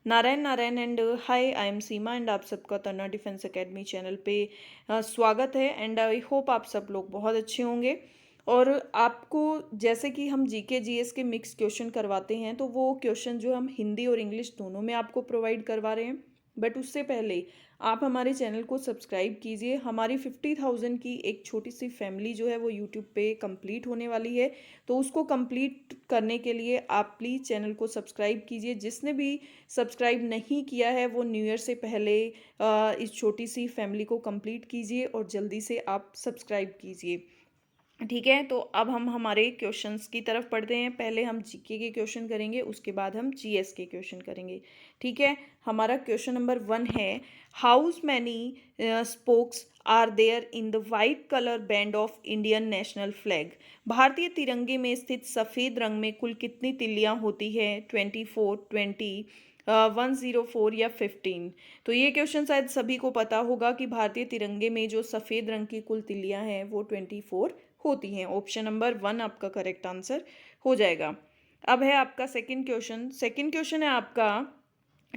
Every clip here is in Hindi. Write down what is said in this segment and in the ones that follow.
Narayan Narayan and hi, I am Seema and आप सबका तन्ना डिफेंस एकेडमी चैनल पे स्वागत है। एंड आई होप आप सब लोग बहुत अच्छे होंगे। और आपको जैसे कि हम जीके जीएस के मिक्स क्वेश्चन करवाते हैं, तो वो क्वेश्चन जो हम हिंदी और इंग्लिश दोनों में आपको प्रोवाइड करवा रहे हैं। बट उससे पहले आप हमारे चैनल को सब्सक्राइब कीजिए। हमारी 50,000 की एक छोटी सी फैमिली जो है वो यूट्यूब पे कंप्लीट होने वाली है, तो उसको कंप्लीट करने के लिए आप प्लीज़ चैनल को सब्सक्राइब कीजिए। जिसने भी सब्सक्राइब नहीं किया है वो न्यू ईयर से पहले इस छोटी सी फैमिली को कंप्लीट कीजिए और जल्दी से आप सब्सक्राइब कीजिए। ठीक है, तो अब हम हमारे क्वेश्चंस की तरफ पढ़ते हैं। पहले हम जीके के क्वेश्चन करेंगे, उसके बाद हम जीएस के क्वेश्चन करेंगे। ठीक है, हमारा क्वेश्चन नंबर 1 है, how many spokes are there in the white colour band of Indian national flag. भारतीय तिरंगे में स्थित सफ़ेद रंग में कुल कितनी तिल्लियां होती हैं? 24, 20, 104 या 15। तो ये क्वेश्चन शायद सभी को पता होगा कि भारतीय तिरंगे में जो सफ़ेद रंग की कुल तिल्लियां हैं वो 24 होती हैं। ऑप्शन नंबर 1 आपका करेक्ट आंसर हो जाएगा। अब है आपका सेकंड क्वेश्चन। सेकंड क्वेश्चन है आपका,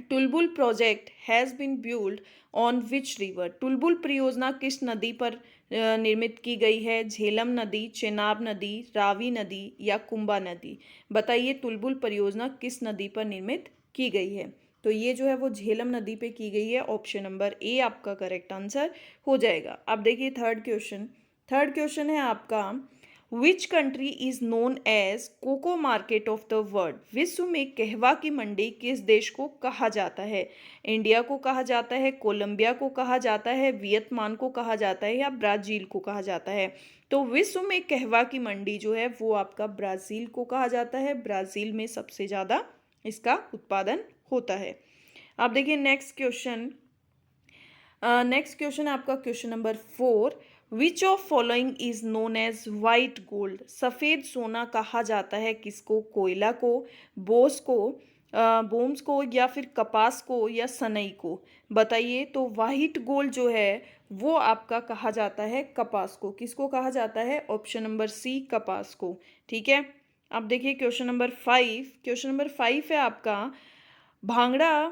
Tulbul project has been build on which river. Tulbul परियोजना किस नदी पर निर्मित की गई है? झेलम नदी, चेनाब नदी, रावी नदी या कुंभा नदी। बताइए टुलबुल परियोजना किस नदी पर निर्मित की गई है? तो ये जो है वो झेलम नदी पे की गई है। ऑप्शन नंबर ए आपका करेक्ट आंसर हो जाएगा। अब देखिए थर्ड क्वेश्चन। थर्ड क्वेश्चन है आपका, which country is known as cocoa market of the world. विश्व में कहवा की मंडी किस देश को कहा जाता है? इंडिया को कहा जाता है, कोलंबिया को कहा जाता है, वियतनाम को कहा जाता है या ब्राजील को कहा जाता है? तो विश्व में कहवा की मंडी जो है वो आपका ब्राज़ील को कहा जाता है। ब्राज़ील में सबसे ज़्यादा इसका उत्पादन होता है। अब देखिए नेक्स्ट क्वेश्चन। नेक्स्ट क्वेश्चन है आपका question number 4, which of following is known as white gold. सफ़ेद सोना कहा जाता है किसको? कोयला को, बोस को, बोम्स को या फिर कपास को या सनई को। बताइए तो वाइट गोल्ड जो है वो आपका कहा जाता है कपास को। किसको कहा जाता है? ऑप्शन नंबर सी कपास को। ठीक है, अब देखिए क्वेश्चन नंबर 5। क्वेश्चन नंबर 5 है आपका, भांगड़ा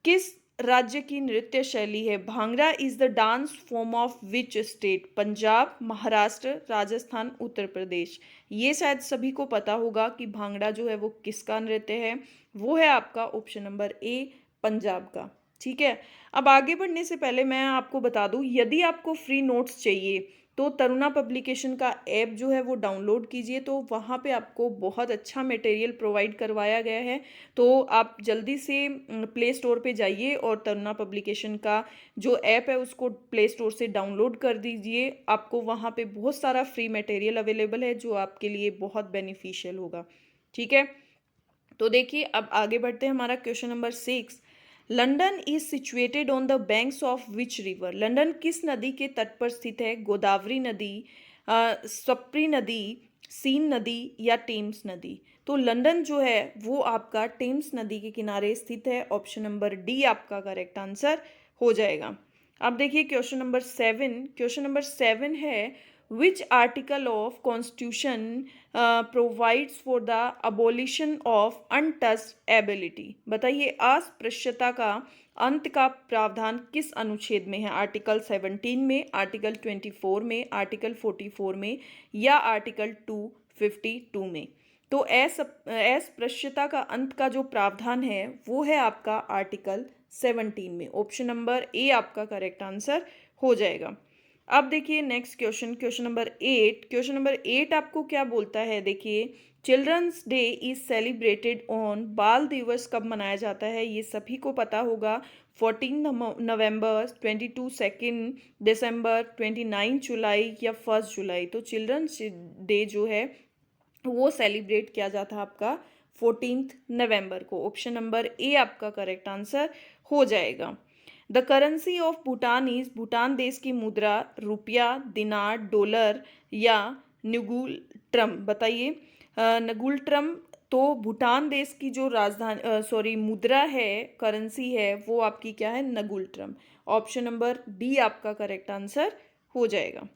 किस राज्य की नृत्य शैली है? Bhangra is the dance form of which state. Punjab, Maharashtra, Rajasthan, Uttar Pradesh. ये शायद सभी को पता होगा कि भांगड़ा जो है वो किसका नृत्य है। वो है आपका ऑप्शन नंबर ए पंजाब का। ठीक है, अब आगे बढ़ने से पहले मैं आपको बता दूं, यदि आपको फ्री नोट्स चाहिए तो तरुणा पब्लिकेशन का ऐप जो है वो डाउनलोड कीजिए। तो वहाँ पे आपको बहुत अच्छा मटेरियल प्रोवाइड करवाया गया है। तो आप जल्दी से प्ले स्टोर पे जाइए और तरुणा पब्लिकेशन का जो ऐप है उसको प्ले स्टोर से डाउनलोड कर दीजिए। आपको वहाँ पे बहुत सारा फ्री मटेरियल अवेलेबल है जो आपके लिए बहुत बेनिफिशियल होगा। ठीक है, तो देखिए अब आगे बढ़ते हैं। हमारा question number 6, London is situated on the banks of which river. London किस नदी के तट पर स्थित है? गोदावरी नदी, स्परी नदी, सीन नदी या टेम्स नदी। तो लंदन जो है वो आपका टेम्स नदी के किनारे स्थित है। ऑप्शन नंबर डी आपका करेक्ट आंसर हो जाएगा। अब देखिए क्वेश्चन नंबर 7। क्वेश्चन नंबर 7 है, which article of constitution provides for the abolition of untouched ability. बताइए अस्पृश्यता का अंत का प्रावधान किस अनुच्छेद में है? आर्टिकल 17 में, आर्टिकल 24 में, आर्टिकल 44 में या आर्टिकल 252 में। तो अस्पृश्यता का अंत का जो प्रावधान है वो है आपका आर्टिकल 17 में। ऑप्शन नंबर ए आपका करेक्ट आंसर हो जाएगा। अब देखिए next question, question number 8। Question number 8 आपको क्या बोलता है? देखिए, children's day is celebrated on. बाल दिवस कब मनाया जाता है? ये सभी को पता होगा। 14 नवंबर, 22 दिसंबर, 29 जुलाई या 1 जुलाई। तो चिल्ड्रंस डे जो है वो सेलिब्रेट किया जाता है आपका 14 नवंबर को। ऑप्शन नंबर ए आपका करेक्ट आंसर हो जाएगा। The currency of Bhutan is. Bhutan देश की मुद्रा रुपया, दिनार, डॉलर या नुगुल ट्रम। बताइए नगुल ट्रम। तो भूटान देश की जो राजधानी मुद्रा है, करेंसी है, वो आपकी क्या है? नगुल ट्रम। ऑप्शन नंबर डी आपका करेक्ट आंसर हो जाएगा।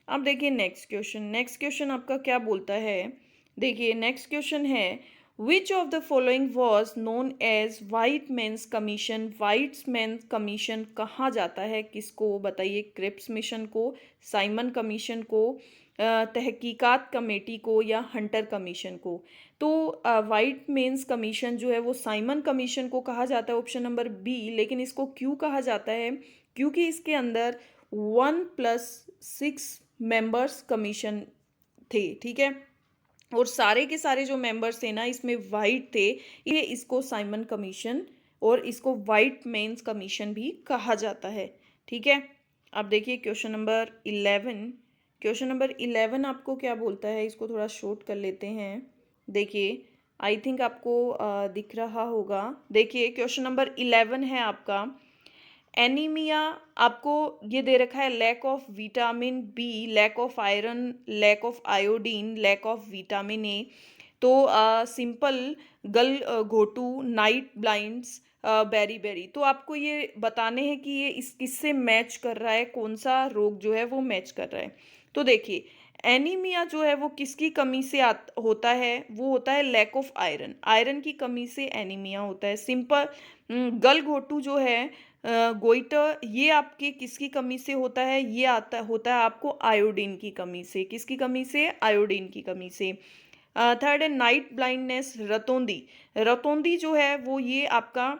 अब देखिए नेक्स्ट क्वेश्चन। नेक्स्ट क्वेश्चन आपका क्या बोलता है? देखिए नेक्स्ट क्वेश्चन है, which of the following was known as white men's commission. White men's commission कहा जाता है किसको, बताइए। क्रिप्स मिशन को, साइमन कमीशन को, तहकीकात कमेटी को, या हंटर कमीशन को। तो वाइट मेंस कमीशन जो है वो साइमन कमीशन को कहा जाता है, ऑप्शन नंबर बी। लेकिन इसको क्यों कहा जाता है, क्योंकि इसके अंदर 1+6 मेंबर्स कमीशन थे, ठीक है। और सारे के सारे जो मेंबर्स थे ना इसमें वाइट थे, ये इसको साइमन कमीशन और इसको वाइट मेंस कमीशन भी कहा जाता है, ठीक है। अब देखिए क्वेश्चन नंबर 11। क्वेश्चन नंबर 11 आपको क्या बोलता है, इसको थोड़ा शॉर्ट कर लेते हैं। देखिए आई थिंक आपको दिख रहा होगा। देखिए क्वेश्चन नंबर 11 है आपका, एनीमिया। आपको ये दे रखा है lack of vitamin B, lack of iron, lack of iodine, lack of vitamin A. तो सिंपल गल घोटू, नाइट ब्लाइंड्स, बेरी बेरी। तो आपको ये बताने हैं कि ये इस किससे मैच कर रहा है, कौन सा रोग जो है वो मैच कर रहा है। तो देखिए एनीमिया जो है वो किसकी कमी से होता है, वो होता है लैक ऑफ आयरन। आयरन की कमी से एनीमिया होता है। सिंपल गल घोटू जो है, गोइटर, ये आपके किसकी कमी से होता है, ये होता है आपको आयोडीन की कमी से। किसकी कमी से, आयोडीन की कमी से। थर्ड है नाइट ब्लाइंडनेस, रतौंधी। रतौंधी जो है वो ये आपका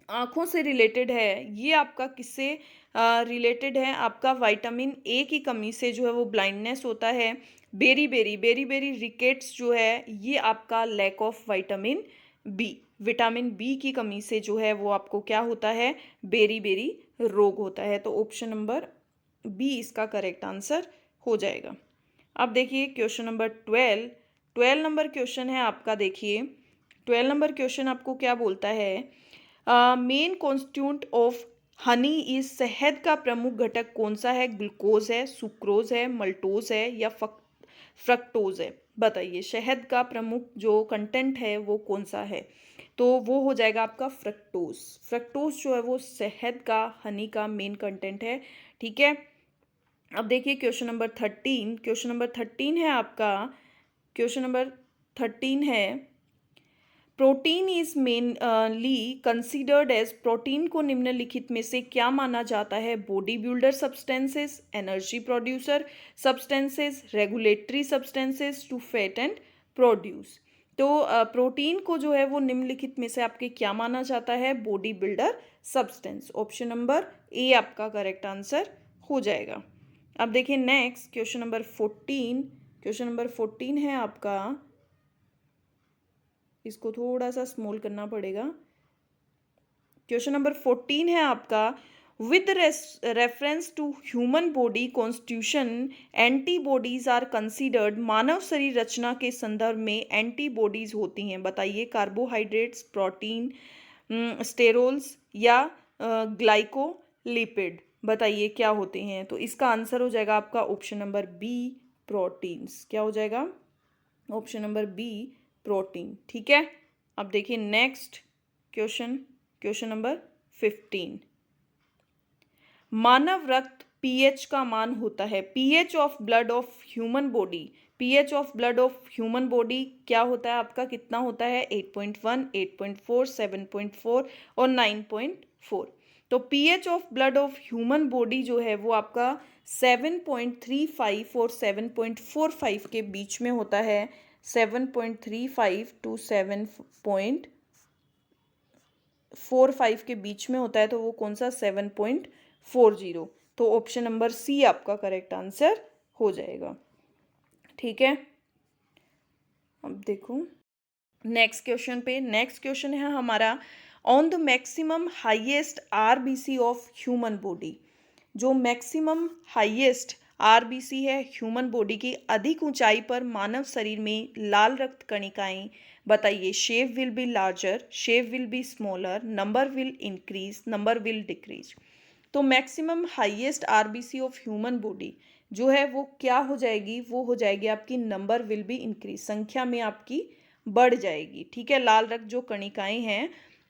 आँखों से रिलेटेड है। ये आपका किससे रिलेटेड है, आपका विटामिन ए की कमी से जो है वो ब्लाइंडनेस होता है। Beri beri, beri beri rickets जो है ये आपका lack of vitamin B, vitamin B की कमी से जो है वो आपको क्या होता है, बेरी बेरी रोग होता है। तो ऑप्शन नंबर बी इसका करेक्ट आंसर हो जाएगा। अब देखिए क्वेश्चन नंबर 12। 12 नंबर क्वेश्चन है आपका। देखिए 12 नंबर क्वेश्चन आपको क्या बोलता है, main constituent of honey is, शहद का प्रमुख घटक कौन सा है, ग्लूकोज है, सुक्रोज है, मल्टोज है, या फ्रक्टोज है। बताइए शहद का प्रमुख जो कंटेंट है वो कौन सा है, तो वो हो जाएगा आपका फ्रक्टोज। फ्रक्टोज जो है वो शहद का, हनी का मेन कंटेंट है, ठीक है। अब देखिए क्वेश्चन नंबर 13। क्वेश्चन नंबर 13 है आपका, क्वेश्चन नंबर 13 है, protein is mainly considered as, protein को निम्नलिखित में से क्या माना जाता है, body builder substances, energy producer substances, regulatory substances to fat and produce. तो प्रोटीन को जो है वो निम्नलिखित में से आपके क्या माना जाता है, body builder substance. Option number A आपका करेक्ट आंसर हो जाएगा। अब देखिए next question number 14। Question number 14 है आपका, इसको थोड़ा सा स्मॉल करना पड़ेगा। क्वेश्चन नंबर 14 है आपका, with reference to human body constitution antibodies are considered. मानव शरीर रचना के संदर्भ में एंटीबॉडीज होती हैं, बताइए। कार्बोहाइड्रेट्स, प्रोटीन, स्टेरोल्स, या ग्लाइकोलिपिड। बताइए क्या होते हैं, तो इसका आंसर हो जाएगा आपका ऑप्शन नंबर बी, प्रोटीन्स। क्या हो जाएगा, ऑप्शन नंबर बी, प्रोटीन, ठीक है। अब देखिए नेक्स्ट क्वेश्चन, क्वेश्चन नंबर 15। मानव रक्त पीएच का मान होता है, pH of blood of human body, pH of blood of human body क्या होता है आपका, कितना होता है, 8.1, 8.4, 7.4 और 9.4। तो pH of blood of human body जो है वो आपका 7.35 और 7.45 के बीच में होता है। 7.35 to 7.45 के बीच में होता है, तो वो कौन सा, 7.40। तो ऑप्शन नंबर सी आपका करेक्ट आंसर हो जाएगा, ठीक है। अब देखो नेक्स्ट क्वेश्चन पे। नेक्स्ट क्वेश्चन है हमारा, on the maximum highest RBC of human body. जो मैक्सिमम हाईएस्ट आरबीसी है ह्यूमन बॉडी की, अधिक ऊंचाई पर मानव शरीर में लाल रक्त कणिकाएं, बताइए। Shape will be larger, shape will be smaller, number will increase, number will decrease. तो maximum highest RBC of human body जो है वो क्या हो जाएगी, वो हो जाएगी आपकी नंबर विल बी इंक्रीज, संख्या में आपकी बढ़ जाएगी, ठीक है। लाल रक्त जो कणिकाएं हैं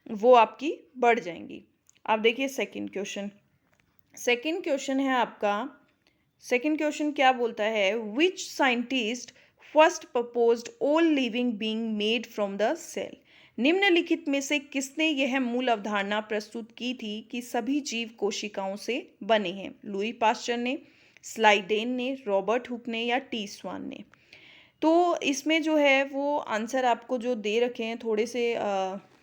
वो आपकी बढ़ जाएंगी। अब देखिए सेकंड क्वेश्चन। सेकंड क्वेश्चन है आपका, सेकंड क्वेश्चन क्या बोलता है, which scientist first proposed all living being made from the cell? निम्नलिखित में से किसने यह मूल अवधारणा प्रस्तुत की थी कि सभी जीव कोशिकाओं से बने हैं? लुई पास्चर ने, स्लाइडेन ने, रॉबर्ट हुक ने या टी स्वान ने? तो इसमें जो है वो आंसर आपको जो दे रखे हैं थोड़े से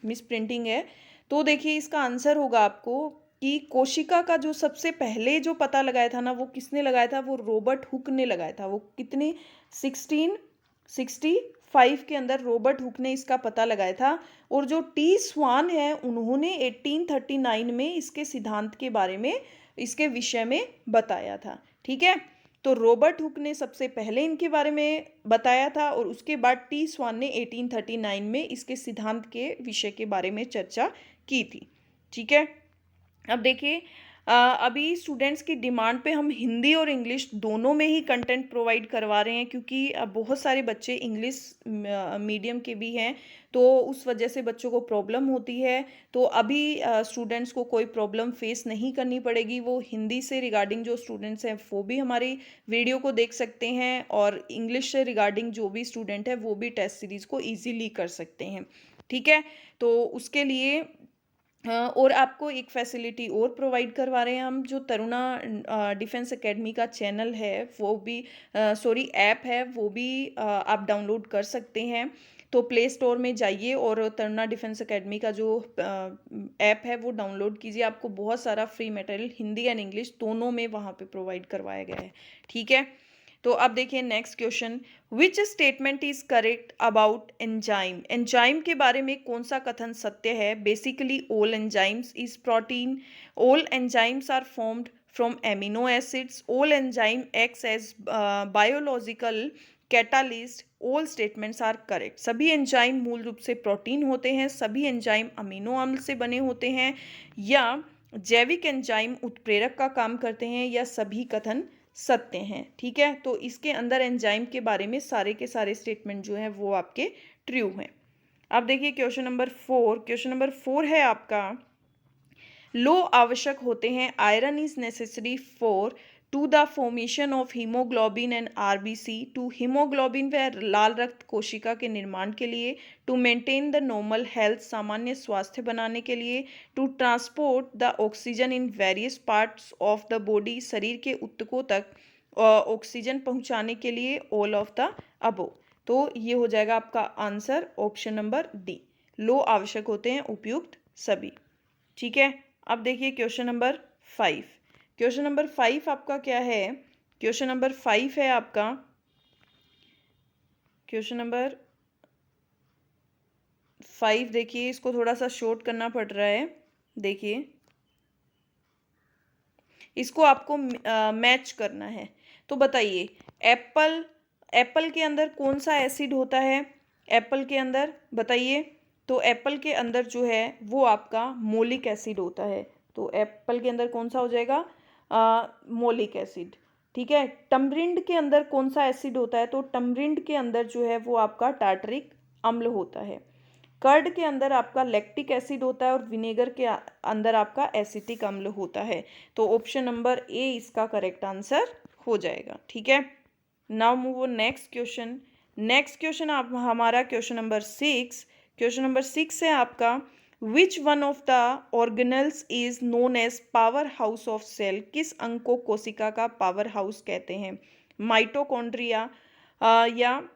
मिस प्रिंटिंग है। तो देखिए इसका आंसर होगा आपको कि कोशिका का जो सबसे पहले जो पता लगाया था ना, वो किसने लगाया था? वो रॉबर्ट हुक ने लगाया था। वो कितने 1665 के अंदर रॉबर्ट हुक ने इसका पता लगाया था। और जो टी स्वान है उन्होंने 1839 में इसके सिद्धांत के बारे में, इसके विषय में बताया था। ठीक है, तो रॉबर्ट हुक ने सबसे पहले इनके बारे में बताया था और उसके बाद टी स्वान ने 1839 में इसके सिद्धांत के विषय के बारे में चर्चा की थी। ठीक है, अब देखिए अभी स्टूडेंट्स की डिमांड पे हम हिंदी और इंग्लिश दोनों में ही कंटेंट प्रोवाइड करवा रहे हैं, क्योंकि बहुत सारे बच्चे इंग्लिश मीडियम के भी हैं, तो उस वजह से बच्चों को प्रॉब्लम होती है। तो अभी स्टूडेंट्स को कोई प्रॉब्लम फेस नहीं करनी पड़ेगी। वो हिंदी से रिगार्डिंग जो स्टूडेंट्स हैं वो भी हमारी वीडियो को देख सकते हैं, और इंग्लिश से रिगार्डिंग जो भी स्टूडेंट है वो भी टेस्ट सीरीज़ को ईजिली कर सकते हैं। ठीक है, तो उसके लिए और आपको एक फैसिलिटी और प्रोवाइड करवा रहे हैं हम, जो तरुणा डिफेंस एकेडमी का चैनल है वो भी ऐप है, वो भी आप डाउनलोड कर सकते हैं। तो प्ले स्टोर में जाइए और तरुणा डिफेंस एकेडमी का जो ऐप है वो डाउनलोड कीजिए। आपको बहुत सारा free material Hindi and English दोनों में वहाँ पे प्रोवाइड करवाया गया है। ठीक है, तो अब देखिए next question, which statement is correct about enzyme? Enzyme के बारे में कौन सा कथन सत्य है? Basically all enzymes is protein, all enzymes are formed from amino acids, all enzyme acts as biological catalyst, all statements are correct. सभी एंजाइम मूल रूप से प्रोटीन होते हैं, सभी एंजाइम अमीनो अम्ल से बने होते हैं, या जैविक एंजाइम उत्प्रेरक का काम करते हैं, या सभी कथन सत्य हैं। ठीक है, तो इसके अंदर एंजाइम के बारे में सारे के सारे स्टेटमेंट जो हैं वो आपके ट्रू हैं। अब देखिए क्वेश्चन नंबर 4। क्वेश्चन नंबर 4 है आपका, लो आवश्यक होते हैं, iron is necessary for to the formation of haemoglobin and RBC, to haemoglobin व लाल रक्त कोशिका के निर्माण के लिए, to maintain the normal health सामान्य स्वास्थ्य बनाने के लिए, to transport the oxygen in various parts of the body शरीर के ऊतकों तक ऑक्सीजन पहुंचाने के लिए, ऑल ऑफ द अबो। तो ये हो जाएगा आपका आंसर ऑप्शन नंबर डी, लो आवश्यक होते हैं उपयुक्त सभी। ठीक है, अब देखिए क्वेश्चन नंबर 5। क्वेश्चन नंबर 5 आपका क्या है? क्वेश्चन नंबर 5 है आपका, क्वेश्चन नंबर 5 देखिए, इसको थोड़ा सा शॉर्ट करना पड़ रहा है। देखिए इसको आपको मैच करना है। तो बताइए एप्पल के अंदर कौन सा एसिड होता है? एप्पल के अंदर बताइए। तो एप्पल के अंदर जो है वो आपका मोलिक एसिड होता है। तो एप्पल के अंदर कौन सा हो जाएगा? मोलिक एसिड। ठीक है, टमरिंड के अंदर कौन सा एसिड होता है? तो टमरिंड के अंदर जो है वो आपका टार्टरिक अम्ल होता है। कर्ड के अंदर आपका लैक्टिक एसिड होता है, और विनेगर के अंदर आपका एसिटिक अम्ल होता है। तो ऑप्शन नंबर ए इसका करेक्ट आंसर हो जाएगा। ठीक है, now move on next question. Next question आप हमारा क्वेश्चन नंबर 6। क्वेश्चन नंबर 6 है आपका, which one of the organelles is known as power house of cell? किस अंग को कोशिका का पावर हाउस कहते हैं? माइटोकॉन्ड्रिया, या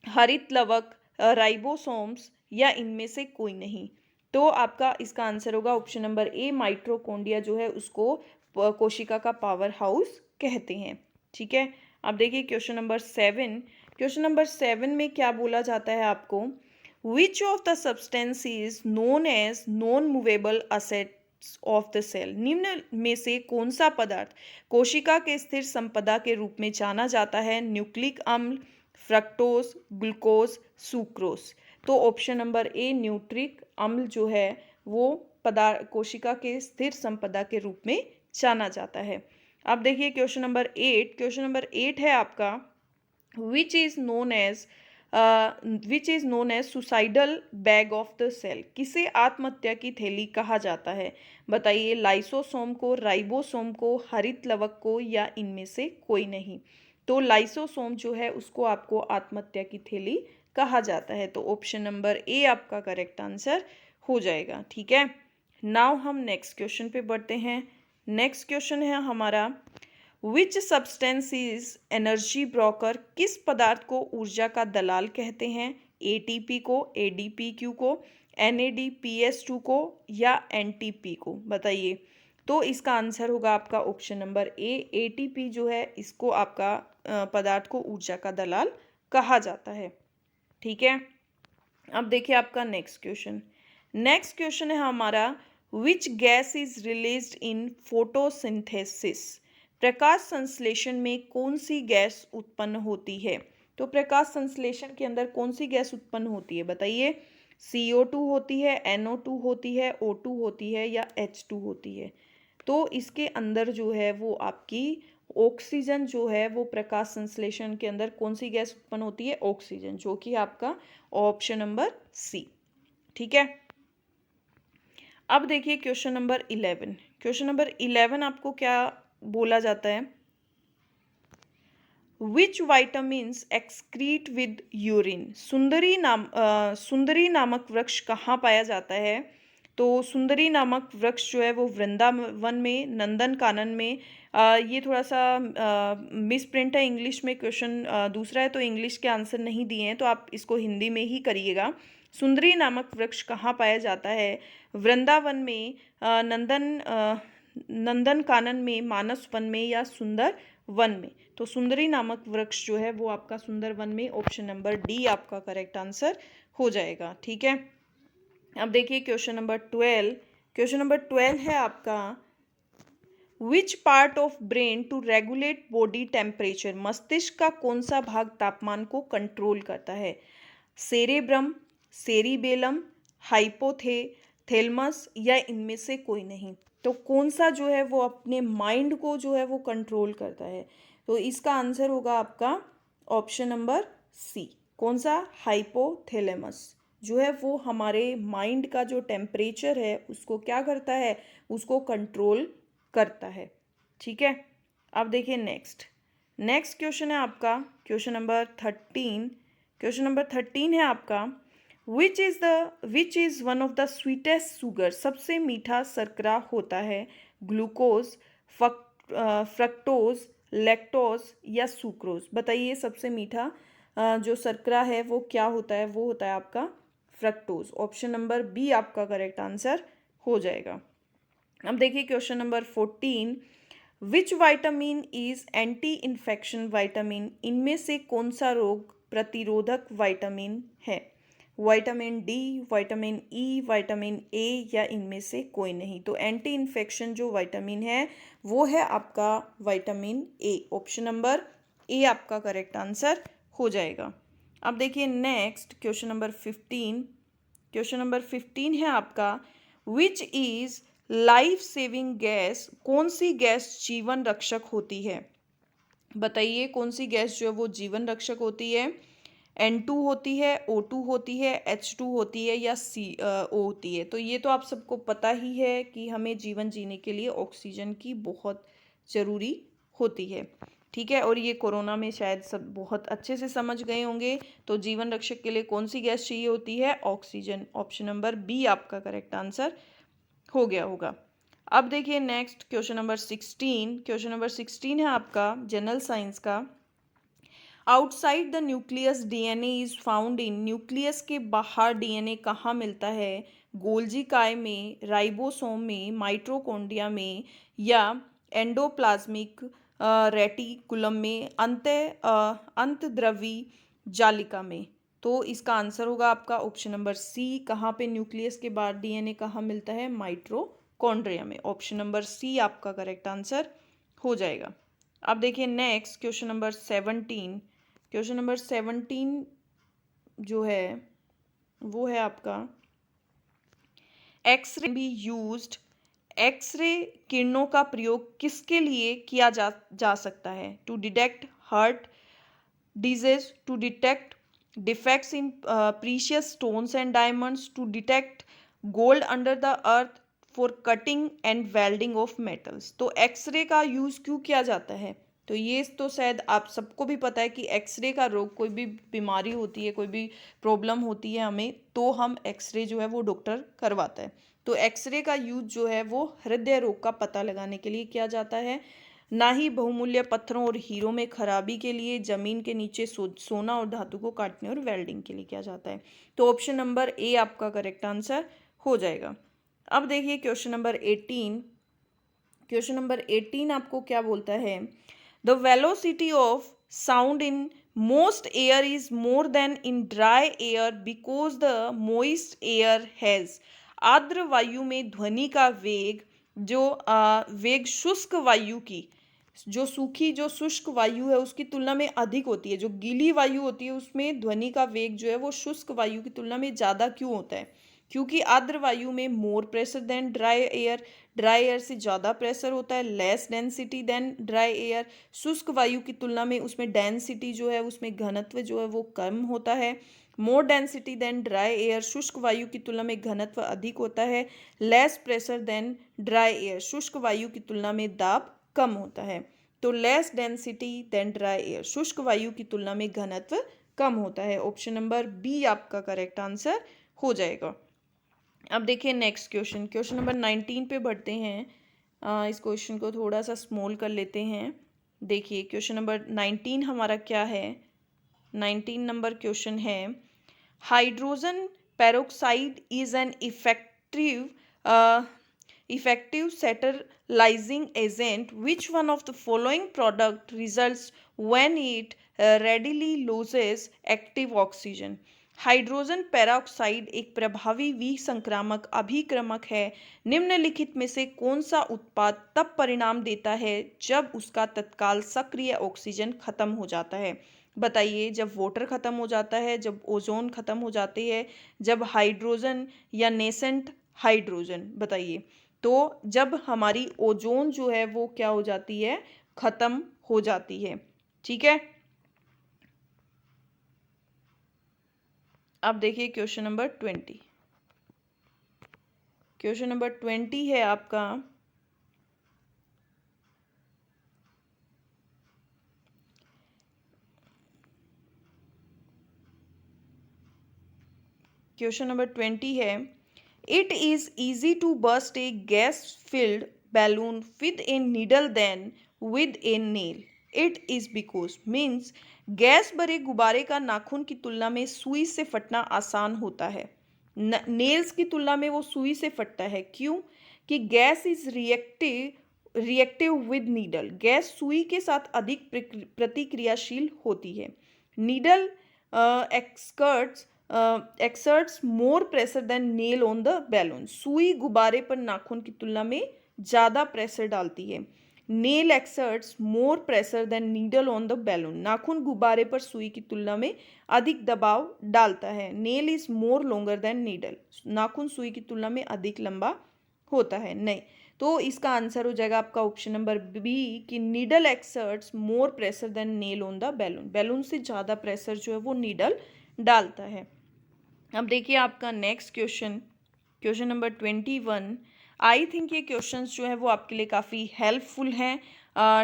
हरित लवक, राइबोसोम्स, या इनमें से कोई नहीं? तो आपका इसका आंसर होगा ऑप्शन नंबर ए, माइटोकॉन्ड्रिया जो है उसको कोशिका का पावर हाउस कहते हैं। ठीक है, अब देखिए क्वेश्चन नंबर 7। क्वेश्चन नंबर 7 में क्या बोला जाता है आपको, which of the substance is known as non movable assets of the cell? निम्न में से कौन सा पदार्थ कोशिका के स्थिर संपदा के रूप में जाना जाता है? न्यूक्लिक अम्ल, फ्रक्टोज, ग्लूकोज, सुक्रोज। तो ऑप्शन नंबर ए, न्यूट्रिक अम्ल जो है वो पदार्थ कोशिका के स्थिर संपदा के रूप में जाना जाता है। अब देखिए क्वेश्चन नंबर 8। क्वेश्चन नंबर 8 है आपका, which is known as suicidal bag of the cell? किसे आत्महत्या की थैली कहा जाता है? बताइए, लाइसोसोम को, राइबोसोम को, हरित लवक को, या इनमें से कोई नहीं? तो लाइसोसोम जो है उसको आपको आत्महत्या की थैली कहा जाता है। तो ऑप्शन नंबर ए आपका करेक्ट आंसर हो जाएगा। ठीक है, नाउ हम नेक्स्ट क्वेश्चन पे बढ़ते हैं। नेक्स्ट क्वेश्चन है हमारा, which substance is energy broker, किस पदार्थ को ऊर्जा का दलाल कहते हैं? एटीपी को, एडीपीक्यू को, NADPH2 को या NTP को, बताइए। तो इसका आंसर होगा आपका ऑप्शन नंबर ए, एटीपी जो है इसको आपका पदार्थ को ऊर्जा का दलाल कहा जाता है। ठीक है, अब देखिए आपका नेक्स्ट क्वेश्चन। नेक्स्ट क्वेश्चन है हमारा, which gas is released in photosynthesis, प्रकाश संश्लेषण में कौन सी गैस उत्पन्न होती है? तो प्रकाश संश्लेषण के अंदर कौन सी गैस उत्पन्न होती है, बताइए। CO2 होती है, NO2 होती है, O2 होती है या H2 होती है? तो इसके अंदर जो है वो आपकी ऑक्सीजन जो है वो प्रकाश संश्लेषण के अंदर कौन सी गैस उत्पन्न होती है? ऑक्सीजन, जो कि आपका ऑप्शन नंबर सी। ठीक है, अब देखिए क्वेश्चन नंबर 11। क्वेश्चन नंबर 11 आपको क्या बोला जाता है? विच वाइटामिन्स एक्सक्रीट विद यूरिन, सुंदरी नामक वृक्ष कहाँ पाया जाता है? तो सुंदरी नामक वृक्ष जो है वो वृंदावन में, नंदन कानन में। ये थोड़ा सा मिस प्रिंट है इंग्लिश में, क्वेश्चन दूसरा है तो इंग्लिश के आंसर नहीं दिए हैं, तो आप इसको हिंदी में ही करिएगा। सुंदरी नामक वृक्ष कहाँ पाया जाता है? वृंदावन में, नंदन कानन में, मानस वन में या सुंदर वन में? तो सुंदरी नामक वृक्ष जो है वो आपका सुंदर वन में, ऑप्शन नंबर डी आपका करेक्ट आंसर हो जाएगा। ठीक है, अब देखिए क्वेश्चन नंबर 12। क्वेश्चन नंबर 12 है आपका, which part of brain to regulate body temperature, मस्तिष्क का कौन सा भाग तापमान को कंट्रोल करता है? सेरेब्रम, सेरिबेलम, हाइपोथैलेमस या इनमें से कोई नहीं? तो कौन सा जो है वो अपने माइंड को जो है वो कंट्रोल करता है? तो इसका आंसर होगा आपका ऑप्शन नंबर सी। कौन सा? हाइपोथैलेमस जो है वो हमारे माइंड का जो टेम्परेचर है उसको क्या करता है? उसको कंट्रोल करता है। ठीक है, अब देखिए नेक्स्ट क्वेश्चन है आपका क्वेश्चन नंबर 13। क्वेश्चन नंबर 13 है आपका, which is one of the sweetest sugar, सबसे मीठा शर्करा होता है? ग्लूकोज, फ्रक्टोज, लैक्टोज या सुक्रोज? बताइए, सबसे मीठा जो शर्करा है वो क्या होता है? वो होता है आपका फ्रक्टोज। ऑप्शन नंबर बी आपका करेक्ट आंसर हो जाएगा। अब देखिए question number 14, which vitamin is anti infection vitamin, इनमें से कौन सा रोग प्रतिरोधक वाइटामिन है? Vitamin D, vitamin E, vitamin A या इनमें से कोई नहीं? तो एंटी इन्फेक्शन जो विटामिन है वो है आपका vitamin A. Option number A आपका करेक्ट आंसर हो जाएगा। अब देखिए next question number 15। Question number 15 है आपका, which is life saving gas, कौन सी गैस जीवन रक्षक होती है? बताइए, कौन सी गैस जो है वो जीवन रक्षक होती है? N2 होती है, O2 होती है, H2 होती है या CO होती है? तो ये तो आप सबको पता ही है कि हमें जीवन जीने के लिए ऑक्सीजन की बहुत ज़रूरी होती है। ठीक है, और ये कोरोना में शायद सब बहुत अच्छे से समझ गए होंगे। तो जीवन रक्षक के लिए कौन सी गैस चाहिए होती है? ऑक्सीजन। ऑप्शन नंबर बी आपका करेक्ट आंसर हो गया होगा। अब देखिए next question number 16। Question number 16 है आपका जनरल साइंस का, outside the nucleus DNA is found in, nucleus के बाहर डीएनए कहाँ मिलता है? गोल्जी काय में, राइबोसोम में, माइटोकॉन्ड्रिया में या एंडोप्लाज्मिक रेटिकुलम में, अंतर्द्रव्यी जालिका में? तो इसका आंसर होगा आपका ऑप्शन नंबर सी। कहाँ पे न्यूक्लियस के बाद डीएनए कहाँ मिलता है? माइटोकॉन्ड्रिया में। ऑप्शन नंबर सी आपका करेक्ट आंसर हो जाएगा। अब देखिए next question number 17। Question number 17 जो है वो है आपका, एक्सरे बी यूज्ड, एक्सरे किरणों का प्रयोग किसके लिए किया जा सकता है? To detect heart disease, to detect defects in precious stones and diamonds, to detect gold under the earth, for cutting and welding of metals. तो एक्सरे का यूज़ क्यों किया जाता है? तो ये तो शायद आप सबको भी पता है कि एक्सरे का रोग, कोई भी बीमारी होती है, कोई भी प्रॉब्लम होती है हमें, तो हम एक्सरे जो है वो डॉक्टर करवाता है। तो एक्सरे का यूज जो है वो हृदय रोग का पता लगाने के लिए किया जाता है, ना ही बहुमूल्य पत्थरों और हीरों में खराबी के लिए, जमीन के नीचे सोना और धातु को काटने और वेल्डिंग के लिए किया जाता है। तो ऑप्शन नंबर ए आपका करेक्ट आंसर हो जाएगा। अब देखिए क्वेश्चन नंबर 18। क्वेश्चन नंबर 18 आपको क्या बोलता है? The velocity of sound in most air is more then in dry air because the moist air has. आर्द्र वायु में ध्वनि का वेग जो वेग शुष्क वायु की, जो सूखी जो शुष्क वायु है उसकी तुलना में अधिक होती है। जो गीली वायु होती है उसमें ध्वनि का वेग जो है वो शुष्क वायु की तुलना में ज़्यादा क्यों होता है? क्योंकि आर्द्र वायु में more pressure than dry air, dry air से ज़्यादा प्रेशर होता है, less density than dry air. शुष्क वायु की तुलना में उसमें डेंसिटी जो है, उसमें घनत्व जो है वो कम होता है। More density than dry air, शुष्क वायु की तुलना में घनत्व अधिक होता है। Less pressure than dry air, शुष्क वायु की तुलना में दाब कम होता है। तो less density than dry air, शुष्क वायु की तुलना में घनत्व कम होता है। ऑप्शन नंबर बी आपका करेक्ट आंसर हो जाएगा। अब देखिए नेक्स्ट क्वेश्चन, क्वेश्चन नंबर 19 पे बढ़ते हैं। इस क्वेश्चन को थोड़ा सा स्मॉल कर लेते हैं। देखिए क्वेश्चन नंबर 19 हमारा क्या है? 19 नंबर क्वेश्चन है, hydrogen peroxide is an effective sterilising agent, which one of the following product results when it readily loses active oxygen. Hydrogen peroxide एक प्रभावी विसंक्रामक अभिक्रमक है। निम्नलिखित में से कौन सा उत्पाद तब परिणाम देता है जब उसका तत्काल सक्रिय ऑक्सीजन खत्म हो जाता है? बताइए, जब वाटर खत्म हो जाता है, जब ओजोन खत्म हो जाती है, जब हाइड्रोजन या नेसेंट हाइड्रोजन, बताइए। तो जब हमारी ओजोन जो है वो क्या हो जाती है? खत्म हो जाती है। ठीक है। अब देखिए क्वेश्चन नंबर 20। क्वेश्चन नंबर 20 है आपका, क्वेश्चन नंबर 20 है, it is easy to burst a gas filled balloon with a needle than with a nail. It is because, मीन्स गैस भरे गुब्बारे का नाखून की तुलना में सुई से फटना आसान होता है। नेल्स की तुलना में वो सुई से फटता है। क्यों? कि gas is reactive with needle, gas सुई के साथ अधिक प्रतिक्रियाशील होती है। Needle exerts more pressure than nail on the balloon, सुई गुब्बारे पर नाखून की तुलना में ज़्यादा प्रेशर डालती है। Nail exerts more pressure than needle on the balloon, नाखून गुब्बारे पर सुई की तुलना में अधिक दबाव डालता है। Nail is more longer than needle, नाखून सुई की तुलना में अधिक लंबा होता है। नहीं, तो इसका आंसर हो जाएगा आपका ऑप्शन नंबर बी कि needle exerts more pressure than nail on the balloon, balloon से ज़्यादा प्रेशर जो है वो नीडल डालता है। अब देखिए आपका next question, question number 21। I think ये क्वेश्चंस जो है वो आपके लिए काफ़ी हेल्पफुल हैं।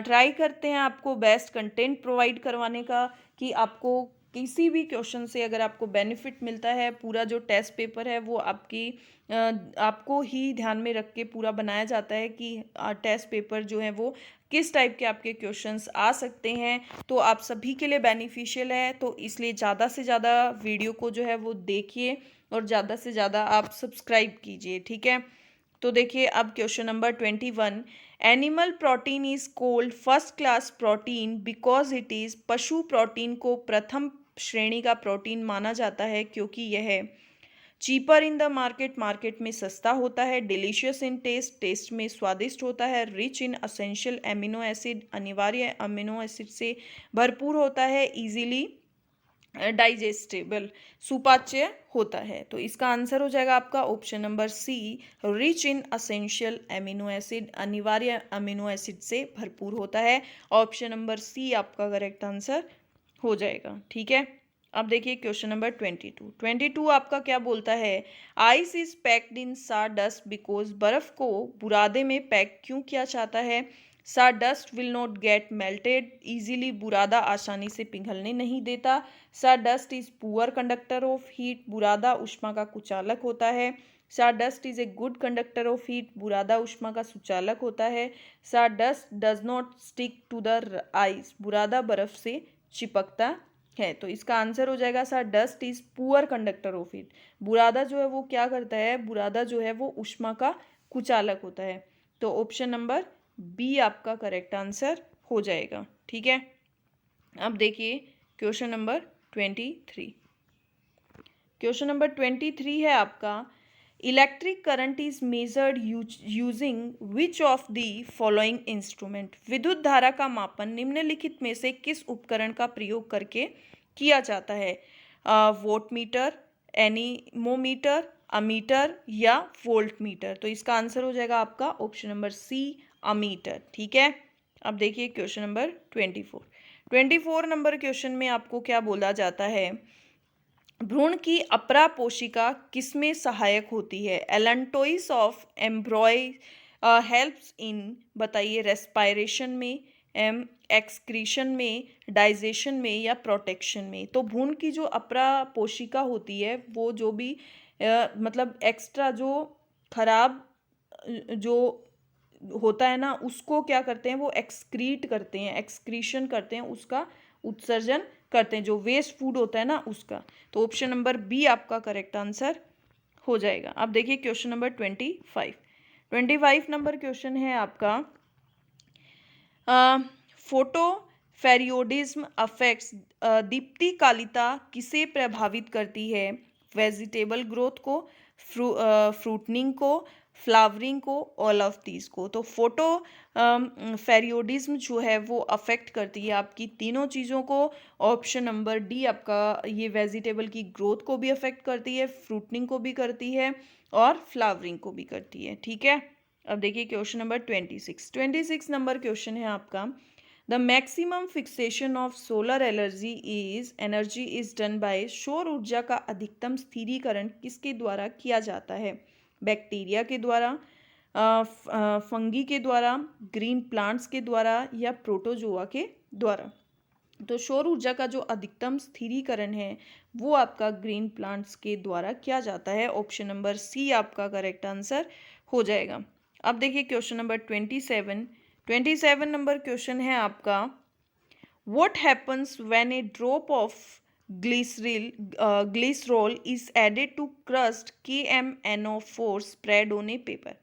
ट्राई करते हैं आपको बेस्ट कंटेंट प्रोवाइड करवाने का, कि आपको किसी भी क्वेश्चन से अगर आपको बेनिफिट मिलता है, पूरा जो टेस्ट पेपर है वो आपको ही ध्यान में रख के पूरा बनाया जाता है कि टेस्ट पेपर जो है वो किस टाइप के आपके क्वेश्चंस आ सकते हैं। तो आप सभी के लिए बेनिफिशियल है, तो इसलिए ज़्यादा से ज़्यादा वीडियो को जो है वो देखिए और ज़्यादा से ज़्यादा आप सब्सक्राइब कीजिए। ठीक है। तो देखिए अब question number 21, animal protein is cold first class protein because it is, पशु प्रोटीन को प्रथम श्रेणी का प्रोटीन माना जाता है क्योंकि यह cheaper in the market, market में सस्ता होता है। डिलीशियस इन टेस्ट, टेस्ट में स्वादिष्ट होता है। Rich in essential amino acid, अनिवार्य अमीनो एसिड से भरपूर होता है। इजीली डाइजेस्टेबल, सुपाच्य होता है। तो इसका आंसर हो जाएगा आपका option number C, rich in essential amino acid, अनिवार्य अमीनो एसिड से भरपूर होता है। ऑप्शन नंबर सी आपका करेक्ट आंसर हो जाएगा। ठीक है। अब देखिए क्वेश्चन नंबर 22 आपका क्या बोलता है? Ice is packed in sawdust because, बर्फ को बुरादे में पैक क्यों किया जाता है? Sawdust will not get melted easily, बुरादा आसानी से पिघलने नहीं देता। Sawdust is poor conductor of heat, बुरादा ऊष्मा का कुचालक होता है। Sawdust is a good conductor of heat, बुरादा ऊष्मा का सुचालक होता है। Sawdust does not stick to the ice, बुरादा बर्फ से चिपकता है। तो इसका आंसर हो जाएगा सा dust is poor conductor of heat. बुरादा जो है वो क्या करता है, बुरादा जो है वो ऊष्मा का कुचालक होता है। तो ऑप्शन नंबर बी आपका करेक्ट आंसर हो जाएगा। ठीक है, अब देखिए क्वेश्चन नंबर 23। क्वेश्चन नंबर 23 है आपका, electric current is measured using which of the following instrument, विद्युत धारा का मापन निम्नलिखित में से किस उपकरण का प्रयोग करके किया जाता है? वोट मीटर, एनीमोमीटर, अमीटर या वोल्ट मीटर। तो इसका आंसर हो जाएगा आपका ऑप्शन नंबर सी, अमीटर। ठीक है, अब देखिए क्वेश्चन नंबर 24 नंबर क्वेश्चन में आपको क्या बोला जाता है, भ्रूण की अपरा पोशिका किसमें सहायक होती है? एलेंटोइस ऑफ एम्ब्रॉय हेल्प्स इन, बताइए, रेस्पायरेशन में, एक्सक्रीशन में, डाइजेशन में या प्रोटेक्शन में। तो भ्रूण की जो अपरा पोशिका होती है वो जो भी मतलब एक्स्ट्रा जो खराब जो होता है ना, उसको क्या करते हैं, वो एक्सक्रीट करते हैं, एक्सक्रीशन करते हैं, उसका उत्सर्जन करते हैं, जो वेस्ट फूड होता है ना उसका। तो ऑप्शन नंबर बी आपका करेक्ट आंसर हो जाएगा। अब देखिए क्वेश्चन नंबर 25 नंबर क्वेश्चन है आपका, फोटो फेरियोडिज्म अफेक्ट्स, दीप्तिकालिता किसे प्रभावित करती है? वेजिटेबल ग्रोथ को, फ्रूटनिंग को, फ्लावरिंग को, ऑल ऑफ दीज को। तो फोटो फेरियोडिज्म जो है वो अफेक्ट करती है आपकी तीनों चीज़ों को। ऑप्शन नंबर डी आपका ये वेजिटेबल की ग्रोथ को भी अफेक्ट करती है, फ्रूटनिंग को भी करती है और फ्लावरिंग को भी करती है। ठीक है, अब देखिए क्वेश्चन नंबर 26 नंबर क्वेश्चन है आपका, the maximum fixation of solar energy is done by, सौर ऊर्जा का अधिकतम स्थिरीकरण किसके द्वारा किया जाता है? बैक्टीरिया के द्वारा, फंगी के द्वारा, ग्रीन प्लांट्स के द्वारा या प्रोटोजोआ के द्वारा। तो सौर ऊर्जा का जो अधिकतम स्थिरीकरण है वो आपका ग्रीन प्लांट्स के द्वारा किया जाता है। ऑप्शन नंबर सी आपका करेक्ट आंसर हो जाएगा। अब देखिए क्वेश्चन नंबर 27 नंबर क्वेश्चन है आपका, what happens when a drop of glycerol is added to crushed KMnO4 spread on a paper.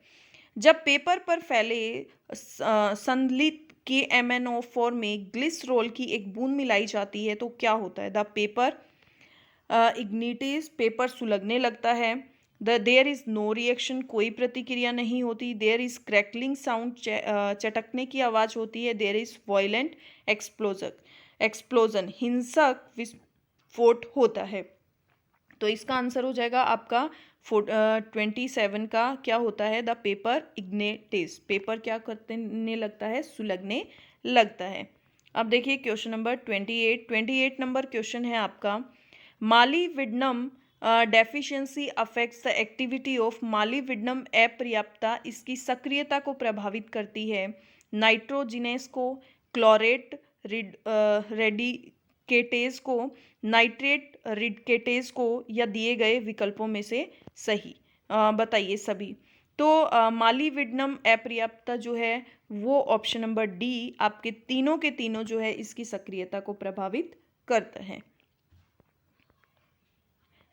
जब पेपर पर फैले संतलित KMnO4 में ग्लिसरॉल की एक बूंद मिलाई जाती है तो क्या होता है? द पेपर इग्निटिस, पेपर सुलगने लगता है। देयर इज नो रिएक्शन, कोई प्रतिक्रिया नहीं होती। देयर इज क्रैकलिंग साउंड, चटकने की आवाज़ होती है। देयर इज वायलेंट एक्सप्लोजन, हिंसक विस्फोट होता है। तो इसका आंसर हो जाएगा आपका 27 का क्या होता है? द पेपर इग्नेटिस, पेपर क्या करने लगता है? सुलगने लगता है। अब देखिए क्वेश्चन नंबर 28 नंबर क्वेश्चन है आपका, molybdenum deficiency affects the activity of, molybdenum अपर्याप्तता इसकी सक्रियता को प्रभावित करती है। नाइट्रोजिनेस को, क्लोरेट रेडिकेटेज को, नाइट्रेट रिडकेटेज को या दिए गए विकल्पों में से सही बताइए सभी। तो मालीविडनम अपर्याप्तता जो है वो ऑप्शन नंबर डी आपके तीनों के तीनों जो है इसकी सक्रियता को प्रभावित करता है।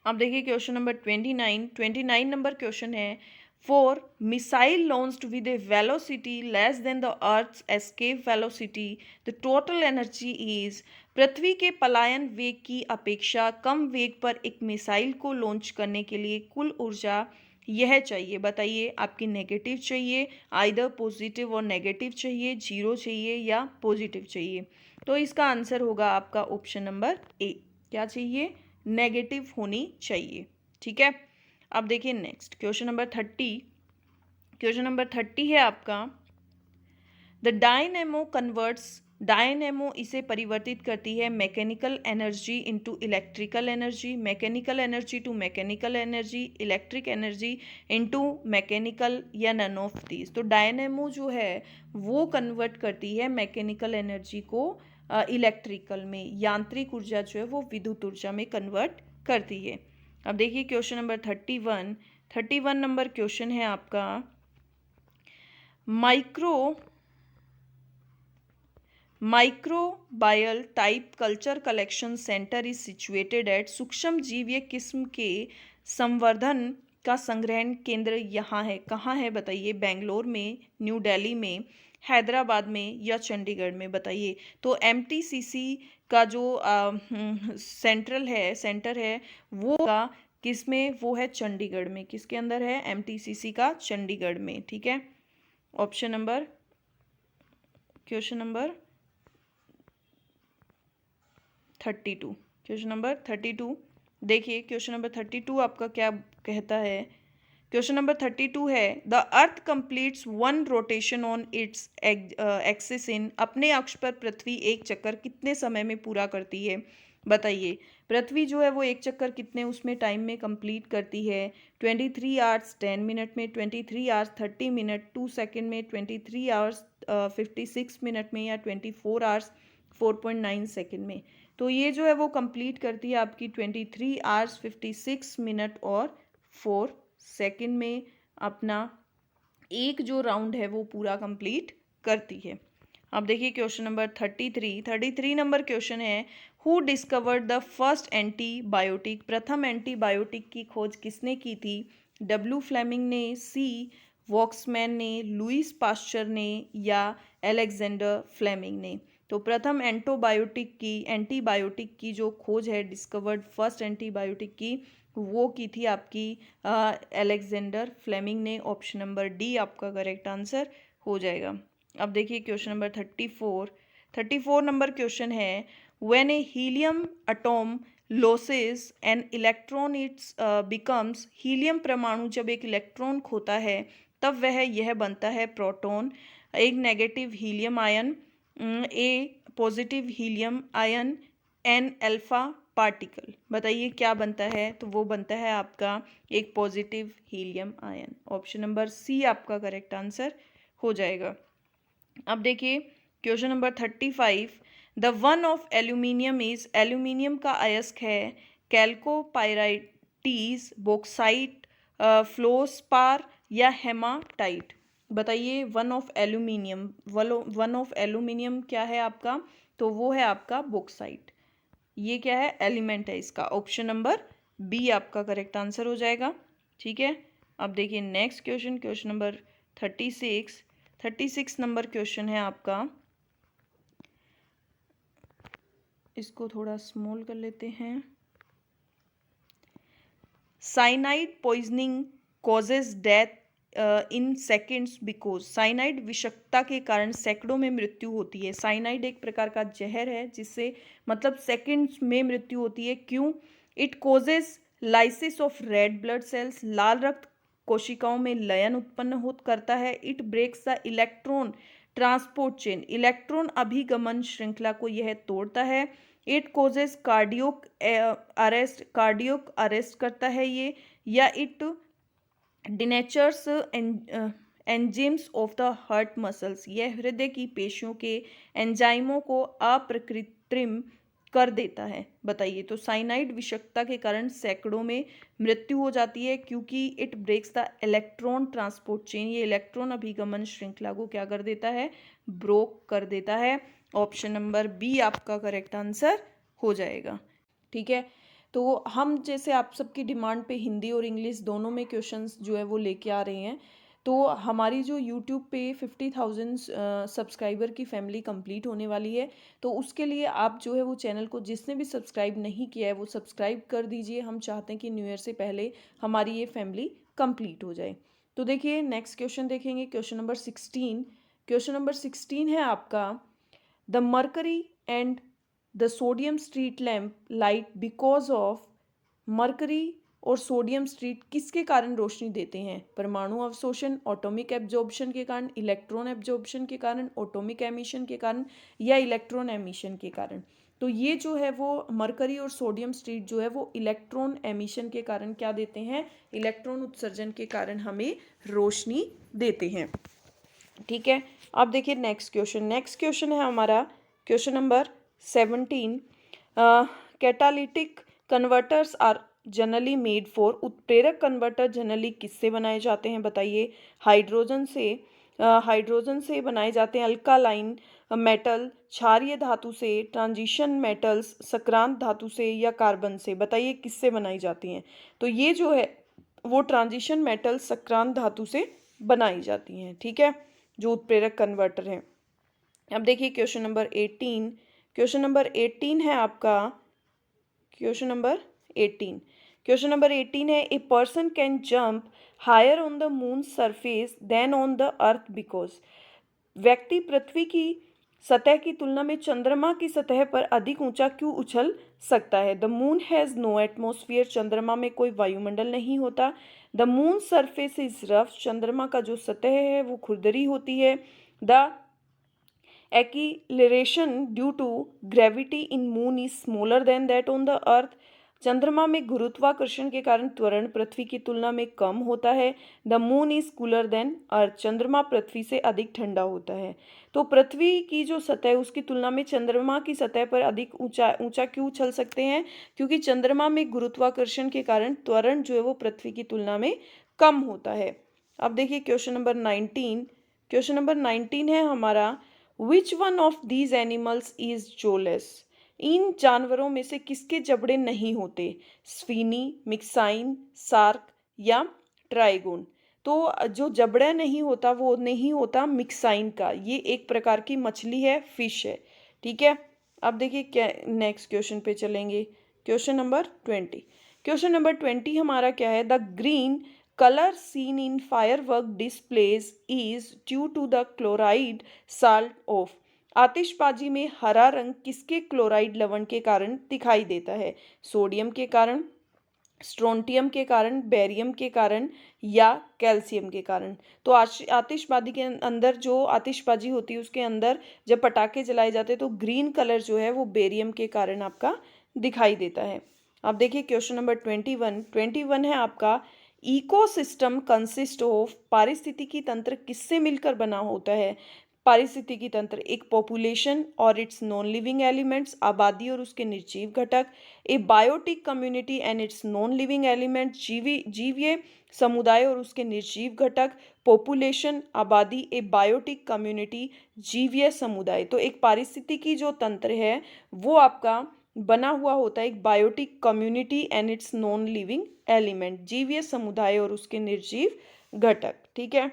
अब देखिए क्वेश्चन नंबर 29 नंबर क्वेश्चन है, for missile launched with a velocity less than the earth's escape velocity the total energy is, पृथ्वी के पलायन वेग की अपेक्षा कम वेग पर एक मिसाइल को लॉन्च करने के लिए कुल ऊर्जा यह चाहिए। बताइए, आपकी नेगेटिव चाहिए, आइदर पॉजिटिव और नेगेटिव चाहिए, जीरो चाहिए या पॉजिटिव चाहिए। तो इसका आंसर होगा आपका ऑप्शन नंबर ए, क्या चाहिए? नेगेटिव होनी चाहिए। ठीक है, अब देखिए नेक्स्ट क्वेश्चन नंबर 30 है आपका, द डायनेमो कन्वर्ट्स डायनेमो इसे परिवर्तित करती है mechanical energy into electrical energy, mechanical energy to mechanical energy, electric energy into mechanical, या नन ऑफ दीज। तो डायनेमो जो है वो कन्वर्ट करती है मैकेनिकल एनर्जी को इलेक्ट्रिकल में, यांत्रिक ऊर्जा जो है वो विद्युत ऊर्जा में कन्वर्ट करती है। अब देखिए क्वेश्चन नंबर 31 नंबर क्वेश्चन है आपका, microbial type culture collection centre is situated at, सूक्ष्म जीवीय किस्म के संवर्धन का संग्रहण केंद्र यहाँ है, कहाँ है बताइए? बेंगलोर में, न्यू दिल्ली में, हैदराबाद में, या चंडीगढ़ में, बताइए। तो एमटीसीसी का जो सेंटर है वो का किस में? वो है चंडीगढ़ में। किसके अंदर है? एमटीसीसी का चंडीगढ़ में, ठीक है। क्वेश्चन नंबर 32, क्वेश्चन नंबर 32 देखिए, क्वेश्चन नंबर 32 आपका क्या कहता है? क्वेश्चन नंबर 32 है, the earth completes one rotation on its axis इन, अपने अक्ष पर पृथ्वी एक चक्कर कितने समय में पूरा करती है? बताइए। पृथ्वी जो है वो एक चक्कर कितने उसमें टाइम में कंप्लीट करती है? 23 आवर्स 10 मिनट में, 23 आवर्स 30 मिनट 2 सेकेंड में, 23 आवर्स 56 मिनट में, या 24 आवर्स 4.9 सेकेंड में। तो ये जो है वो कंप्लीट करती है आपकी 23 आवर्स 56 मिनट और 4 सेकेंड में, अपना एक जो राउंड है वो पूरा कंप्लीट करती है। अब देखिए क्वेश्चन नंबर 33 नंबर क्वेश्चन है, who discovered the first antibiotic, प्रथम एंटीबायोटिक की खोज किसने की थी? डब्ल्यू फ्लेमिंग ने, सी वॉक्समैन ने, लुईस पास्चर ने, या अलेक्जेंडर फ्लेमिंग ने? तो प्रथम एंटीबायोटिक की जो खोज है, डिस्कवर्ड फर्स्ट एंटीबायोटिक की, वो की थी आपकी अलेक्जेंडर फ्लेमिंग ने। ऑप्शन नंबर डी आपका करेक्ट आंसर हो जाएगा। अब देखिए क्वेश्चन नंबर 34 नंबर क्वेश्चन है, व्हेन ए हीलियम अटोम losses an electron it's becomes, helium परमाणु जब एक इलेक्ट्रॉन खोता है तब वह यह बनता है प्रोटॉन, एक negative helium ion, a positive helium ion, an alpha particle. बताइए क्या बनता है? तो वो बनता है आपका एक positive helium ion. Option number C आपका करेक्ट आंसर हो जाएगा। अब देखिए question number 35, the one of aluminium is, aluminium का अयस्क है कैल्कोपाइराइटीज, बॉक्साइट, फ्लोस्पार, या हेमाटाइट? बताइए वन ऑफ एल्यूमिनियम क्या है आपका? तो वो है आपका बॉक्साइट। ये क्या है? एलिमेंट है इसका। ऑप्शन नंबर बी आपका करेक्ट आंसर हो जाएगा, ठीक है। अब देखिए next question number 36 number question है आपका, इसको थोड़ा स्मॉल कर लेते हैं। Cyanide poisoning causes death in seconds because, cyanide विषाक्तता के कारण सैकड़ों में मृत्यु होती है। साइनाइड एक प्रकार का जहर है जिससे मतलब सेकेंड्स में मृत्यु होती है। क्यों? It causes lysis of red blood cells, लाल रक्त कोशिकाओं में लयन उत्पन्न हो करता है। It breaks the electron transport chain, electron अभिगमन श्रृंखला को यह तोड़ता है। इट कॉजेज कार्डियोक अरेस्ट करता है ये, या it denatures enzymes of the heart muscles, यह हृदय की पेशियों के एंजाइमों को अप्रकृत्रिम कर देता है। बताइए। तो साइनाइड विषाक्तता के कारण सैकड़ों में मृत्यु हो जाती है क्योंकि it breaks the electron transport chain, ये इलेक्ट्रॉन अभिगमन श्रृंखला को क्या कर देता है? ब्रोक कर देता है। ऑप्शन नंबर बी आपका करेक्ट आंसर हो जाएगा, ठीक है। तो हम जैसे आप सबकी डिमांड पे हिंदी और इंग्लिश दोनों में क्वेश्चंस जो है वो लेके आ रहे हैं। तो हमारी जो यूट्यूब पे 50,000 सब्सक्राइबर की फैमिली कंप्लीट होने वाली है, तो उसके लिए आप जो है वो चैनल को जिसने भी सब्सक्राइब नहीं किया है वो सब्सक्राइब कर दीजिए। हम चाहते हैं कि न्यू ईयर से पहले हमारी ये फैमिली कंप्लीट हो जाए। तो देखिए नेक्स्ट क्वेश्चन देखेंगे, क्वेश्चन नंबर 16 है आपका, the mercury and the sodium street lamp light because of mercury और सोडियम स्ट्रीट किसके कारण रोशनी देते हैं? परमाणु अवशोषण, एटॉमिक एब्जॉर्प्शन के कारण, इलेक्ट्रॉन एब्जॉर्प्शन के कारण, एटॉमिक एमिशन के कारण या इलेक्ट्रॉन एमिशन के कारण। तो ये जो है वो मरकरी और सोडियम स्ट्रीट जो है वो इलेक्ट्रॉन एमिशन के कारण क्या देते हैं? इलेक्ट्रॉन उत्सर्जन के कारण हमें रोशनी देते हैं। ठीक है, अब देखिए नेक्स्ट क्वेश्चन है हमारा question number 17। Catalytic converters are generally made for, उत्प्रेरक कन्वर्टर जनरली किससे बनाए जाते हैं बताइए? हाइड्रोजन से बनाए जाते हैं। अल्कालाइन मेटल, क्षारीय धातु से, ट्रांजिशन मेटल्स, सक्रांत धातु से या कार्बन से? बताइए किससे बनाई जाती हैं? तो ये जो है वो ट्रांजिशन मेटल सक्रांत धातु से बनाई जाती हैं। ठीक है, जो उत्प्रेरक कन्वर्टर हैं। अब देखिए क्वेश्चन नंबर 18 है आपका। क्वेश्चन नंबर 18 है, a person can jump higher on the moon surface than on the earth because. व्यक्ति पृथ्वी की सतह की तुलना में चंद्रमा की सतह पर अधिक ऊंचा क्यों उछल सकता है? The moon has no atmosphere, चंद्रमा में कोई वायुमंडल नहीं होता। The moon surface is rough, चंद्रमा का जो सतह है वो खुरदरी होती है। The acceleration due to gravity in moon is smaller than that on the earth, चंद्रमा में गुरुत्वाकर्षण के कारण त्वरण पृथ्वी की तुलना में कम होता है। The moon is cooler than earth, चंद्रमा पृथ्वी से अधिक ठंडा होता है। तो पृथ्वी की जो सतह है उसकी तुलना में चंद्रमा की सतह पर अधिक ऊंचा क्यों उछल सकते हैं? क्योंकि चंद्रमा में गुरुत्वाकर्षण के कारण त्वरण जो है वो पृथ्वी की तुलना में कम होता है। अब देखिए क्वेश्चन नंबर 19 है हमारा, which one of these animals is jawless? इन जानवरों में से किसके जबड़े नहीं होते? स्फीनी, मिक्साइन, सार्क या ट्राइगोन? तो जो जबड़ा नहीं होता वो नहीं होता मिक्साइन का। ये एक प्रकार की मछली है, फिश है। ठीक है, अब देखिए क्या नेक्स्ट क्वेश्चन पे चलेंगे। क्वेश्चन नंबर 20 हमारा क्या है? The green color seen in firework displays is due to the chloride salt of। आतिशबाजी में हरा रंग किसके क्लोराइड लवण के कारण दिखाई देता है? सोडियम के कारण, स्ट्रोंटियम के कारण, बेरियम के कारण या कैल्शियम के कारण? तो आतिशबाजी के अंदर जो आतिशबाजी होती है उसके अंदर जब पटाखे जलाए जाते हैं तो ग्रीन कलर जो है वो बेरियम के कारण आपका दिखाई देता है। अब देखिए क्वेश्चन नंबर 21 है आपका, इकोसिस्टम कंसिस्ट ऑफ, पारिस्थितिकी तंत्र किससे मिलकर बना होता है? पारिस्थितिकी तंत्र एक पॉपुलेशन और इट्स नॉन लिविंग एलिमेंट्स, आबादी और उसके निर्जीव घटक, a biotic community and its non living element, जीवीय समुदाय और उसके निर्जीव घटक, पॉपुलेशन आबादी, ए बायोटिक कम्युनिटी जीवीय समुदाय। तो एक पारिस्थितिकी जो तंत्र है वो आपका बना हुआ होता है एक biotic community and its non living element, जीवीय समुदाय और उसके निर्जीव घटक। ठीक है,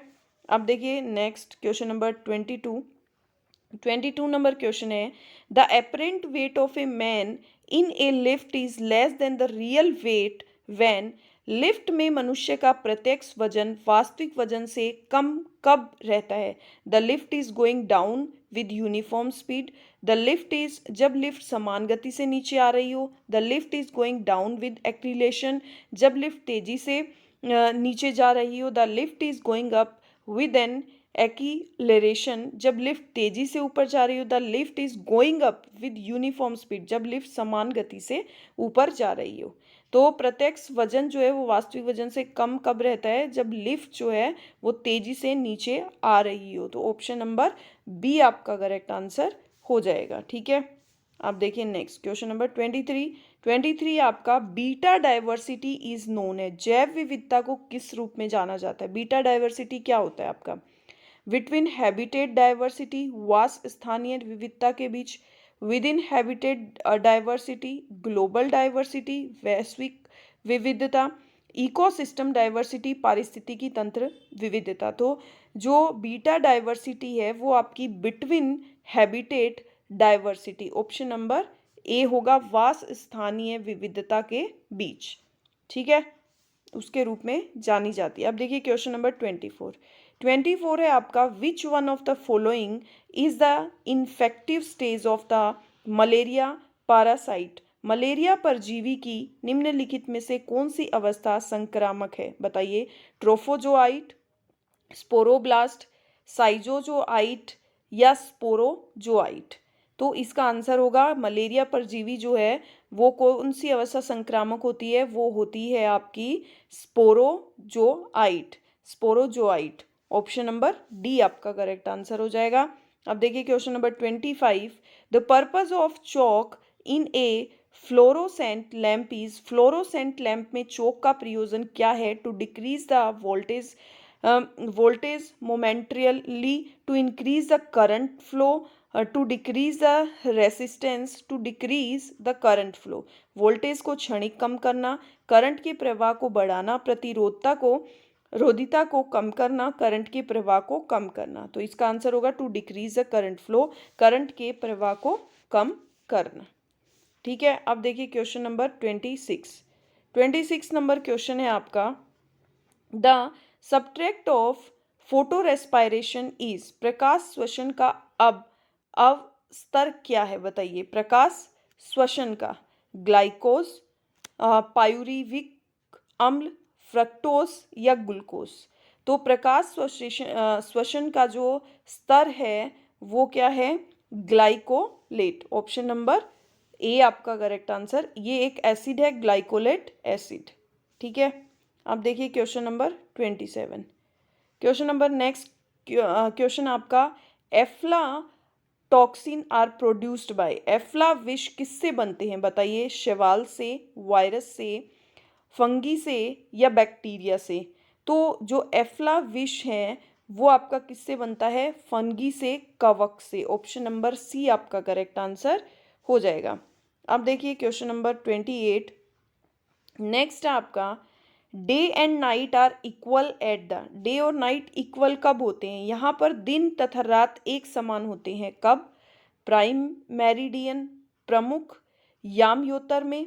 अब देखिए next question number 22 number question है, the apparent weight of a man in a lift is less than the real weight when. Lift में मनुष्य का प्रत्यक्ष वजन वास्तविक वजन से कम कब रहता है? The lift is going down with uniform speed, the lift is जब लिफ्ट समान गति से नीचे आ रही हो, the lift is going down with acceleration जब लिफ्ट तेजी से नीचे जा रही हो, the lift is going up with an acceleration जब लिफ्ट तेजी से ऊपर जा रही हो, the lift is going up with uniform speed जब लिफ्ट समान गति से ऊपर जा रही हो। तो प्रत्यक्ष वजन जो है वो वास्तविक वजन से कम कब रहता है? जब लिफ्ट जो है वो तेजी से नीचे आ रही हो। तो ऑप्शन नंबर बी आपका करेक्ट आंसर हो जाएगा। ठीक है, अब देखिए नेक्स्ट क्वेश्चन नंबर 23 आपका, बीटा डाइवर्सिटी इज नोन है, जैव विविधता को किस रूप में जाना जाता है? बीटा डाइवर्सिटी क्या होता है आपका? बिटवीन हैबिटेट डाइवर्सिटी, वास स्थानीय विविधता के बीच, within habitat diversity, global diversity वैश्विक विविधता, इकोसिस्टम डाइवर्सिटी पारिस्थितिकी तंत्र विविधता। तो जो बीटा डाइवर्सिटी है वो आपकी between habitat diversity, option number A होगा, वास स्थानीय विविधता के बीच। ठीक है, उसके रूप में जानी जाती है। अब देखिए क्वेश्चन नंबर 24 है आपका, which one of the following is the infective stage of the malaria parasite? Malaria परजीवी की निम्नलिखित में से कौन सी अवस्था संक्रामक है? बताइए। ट्रोफोजोआइट, स्पोरोब्लास्ट, साइजोजोआइट या स्पोरोजोआइट? तो इसका आंसर होगा मलेरिया परजीवी जो है वो कौन सी अवस्था संक्रामक होती है? वो होती है आपकी sporozoite, sporozoite. Option number D आपका करेक्ट आंसर हो जाएगा। अब देखिए question number 25। The purpose of choke in a fluorescent lamp is, fluorescent lamp में चौक का प्रयोजन क्या है? To decrease the voltage momentarily, to increase the current flow, to decrease the resistance, to decrease the current flow. Voltage को क्षणिक कम करना, करंट के प्रवाह को बढ़ाना, रोधिता को कम करना, करंट के प्रवाह को कम करना। तो इसका आंसर होगा to decrease the current flow, current के प्रवाह को कम करना। ठीक है, अब देखिए क्वेश्चन नंबर 26 नंबर क्वेश्चन है आपका। The substrate of photorespiration is, प्रकाश श्वसन का अब स्तर क्या है? बताइए। प्रकाश श्वसन का ग्लाइकोज, पायूरिविक अम्ल, फ्रक्टोज या ग्लूकोज? तो प्रकाश श्वसन का जो स्तर है वो क्या है? ग्लाइकोलेट। ऑप्शन नंबर ए आपका करेक्ट आंसर। ये एक एसिड है, ग्लाइकोलेट एसिड। ठीक है, अब देखिए question number 27। Question number next question आपका, एफ्ला टॉक्सिन आर प्रोड्यूस्ड बाय, एफ्ला विष किससे बनते हैं? बताइए। शैवाल से, वायरस से, फंगी से या बैक्टीरिया से? तो जो एफ्ला विष है वो आपका किससे बनता है? फंगी से, कवक से। ऑप्शन नंबर सी आपका करेक्ट आंसर हो जाएगा। अब देखिए क्वेश्चन नंबर 28। नेक्स्ट आपका, day and night are equal at the, day और नाइट इक्वल कब होते हैं? यहाँ पर दिन तथा रात एक समान होते हैं कब? प्राइम मेरिडियन, प्रमुख यामयोतर में,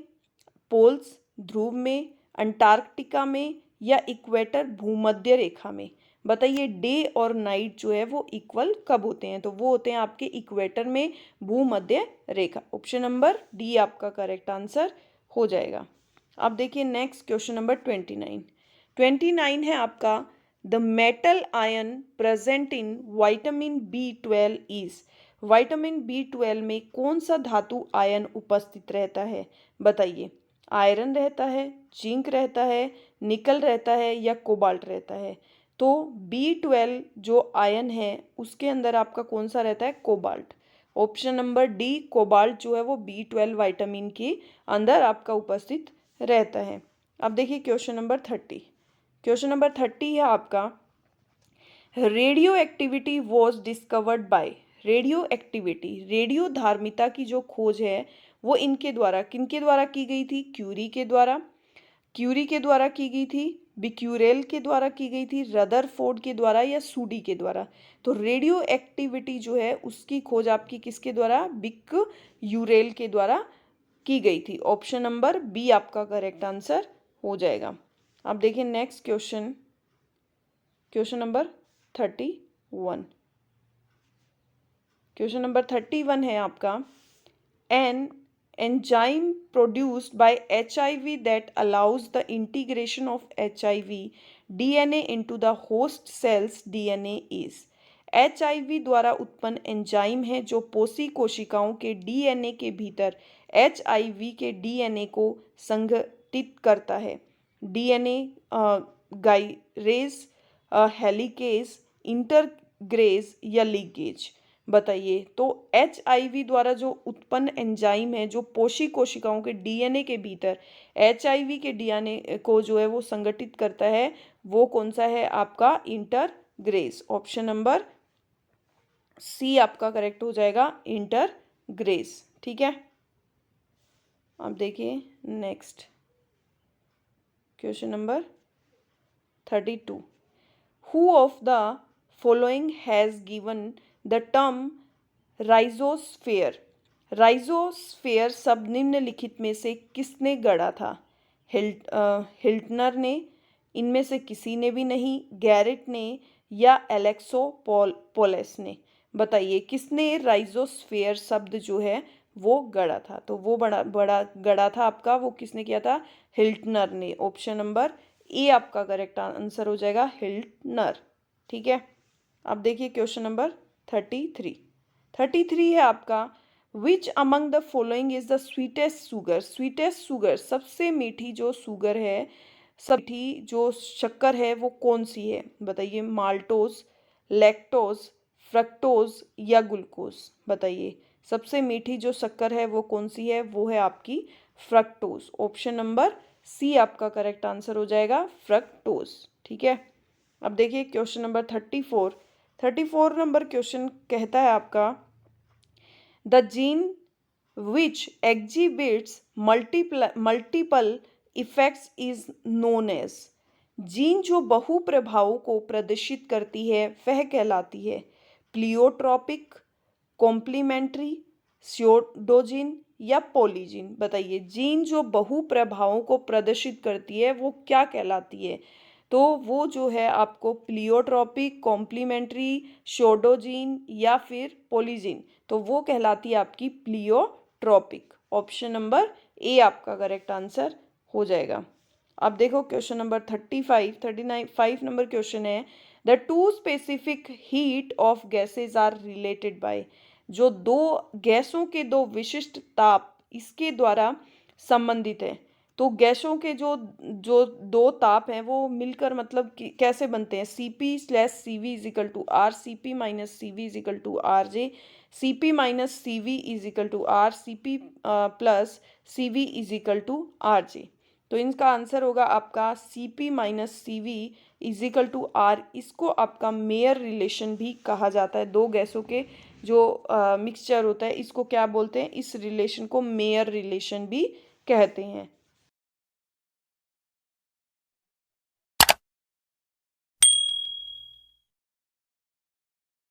पोल्स ध्रुव में, अंटार्कटिका में या इक्वेटर भूमध्य रेखा में? बताइए डे और नाइट जो है वो इक्वल कब होते हैं? तो वो होते हैं आपके इक्वेटर में, भूमध्य रेखा। ऑप्शन नंबर डी आपका करेक्ट आंसर हो जाएगा। अब देखिए नेक्स्ट क्वेश्चन नंबर 29 है आपका, the metal ion present in vitamin B12 is, vitamin B12 में कौन सा धातु आयन उपस्थित रहता है? बताइए। आयरन रहता है, जिंक रहता है, निकल रहता है या कोबाल्ट रहता है? तो B12 जो आयन है उसके अंदर आपका कौन सा रहता है? Cobalt. Option number D, cobalt जो है वो B12 विटामिन के अंदर आपका उपस्थित रहता है। अब देखिए क्वेश्चन नंबर 30। क्वेश्चन नंबर 30 है आपका, radioactivity was discovered by, radioactivity, रेडियो धार्मिता की जो खोज है वो इनके द्वारा, किनके द्वारा की गई थी? क्यूरी के द्वारा, क्यूरी के द्वारा की गई थी, बिक्यूरेल के द्वारा की गई थी, रदरफोर्ड के द्वारा या सूडी के द्वारा? तो रेडियो एक्टिविटी जो है उसकी खोज आपकी किसके द्वारा? बिक्यूरेल के द्वारा की गई थी। ऑप्शन नंबर बी आपका करेक्ट आंसर हो जाएगा। अब देखिए next question, question number 31। Question number 31 है आपका, an enzyme produced by HIV that allows the integration of HIV DNA into the host cells DNA is, HIV द्वारा उत्पन्न एंजाइम है जो पोषी कोशिकाओं के DNA के भीतर HIV के DNA को संगठित करता है। DNA गाइरेज, हेलिकेज, इंटरग्रेज या लिगेज? बताइए। तो HIV द्वारा जो उत्पन्न एंजाइम है जो पोषी कोशिकाओं के DNA के भीतर HIV के DNA को जो है वो संगठित करता है वो कौन सा है आपका? इंटरग्रेज। ऑप्शन नंबर सी आपका करेक्ट हो जाएगा, इंटरग्रेज। ठीक है, अब देखिए next question number 32। Who of the following has given the term rhizosphere, rhizosphere शब्द निम्नलिखित में से किसने गढ़ा था? हिल्टनर ने, इनमें से किसी ने भी नहीं, गैरेट ने या एलेक्सोपोलोस ने? बताइए किसने राइजोस्फेयर शब्द जो है वो गढ़ा था। तो वो बड़ा बड़ा गढ़ा था आपका, वो किसने किया था? हिल्टनर ने। ऑप्शन नंबर ए आपका करेक्ट आंसर हो जाएगा, हिल्टनर। ठीक है, अब देखिए क्वेश्चन नंबर 33। 33 है आपका, which among the following is the sweetest sugar? Sweetest sugar, सबसे मीठी जो शुगर है, सब मीठी जो शक्कर है वो कौन सी है? बताइए, माल्टोज, लैक्टोज, फ्रक्टोज या ग्लूकोज? बताइए, सबसे मीठी जो शक्कर है वो कौन सी है? वो है आपकी फ्रक्टोज। ऑप्शन नंबर सी आपका करेक्ट आंसर हो जाएगा, फ्रक्टोज। ठीक है, अब देखिए क्वेश्चन नंबर 34। 34 नंबर क्वेश्चन कहता है आपका, the gene which exhibits multiple effects is known as? Gene जो बहु प्रभावों को प्रदर्शित करती है वह कहलाती है प्लियोट्रॉपिक, कॉम्प्लीमेंट्री, स्यूडोजीन या पॉलीजीन? बताइए, जीन जो बहु प्रभावों को प्रदर्शित करती है वो क्या कहलाती है? तो वो जो है आपको प्लियोट्रॉपिक, कॉम्प्लीमेंट्री, स्यूडोजीन या फिर पॉलीजीन, तो वो कहलाती है आपकी प्लियोट्रॉपिक। ऑप्शन नंबर ए आपका करेक्ट आंसर हो जाएगा। अब देखो क्वेश्चन नंबर 35 नंबर क्वेश्चन है, the two specific heat of gases are related by? जो दो गैसों के दो विशिष्ट ताप इसके द्वारा संबंधित है। तो गैसों के जो जो दो ताप हैं वो मिलकर मतलब कैसे बनते हैं? C P slash C V is equal to R C P minus C V is equal to R J, C P minus C V is equal to R C P plus C V is equal to R J. तो इनका आंसर होगा आपका C P minus C V is equal to R. इसको आपका मेयर रिलेशन भी कहा जाता है। दो गैसों के जो मिक्सचर होता है इसको क्या बोलते हैं? इस रिलेशन को मेयर रिलेशन भी कहते हैं।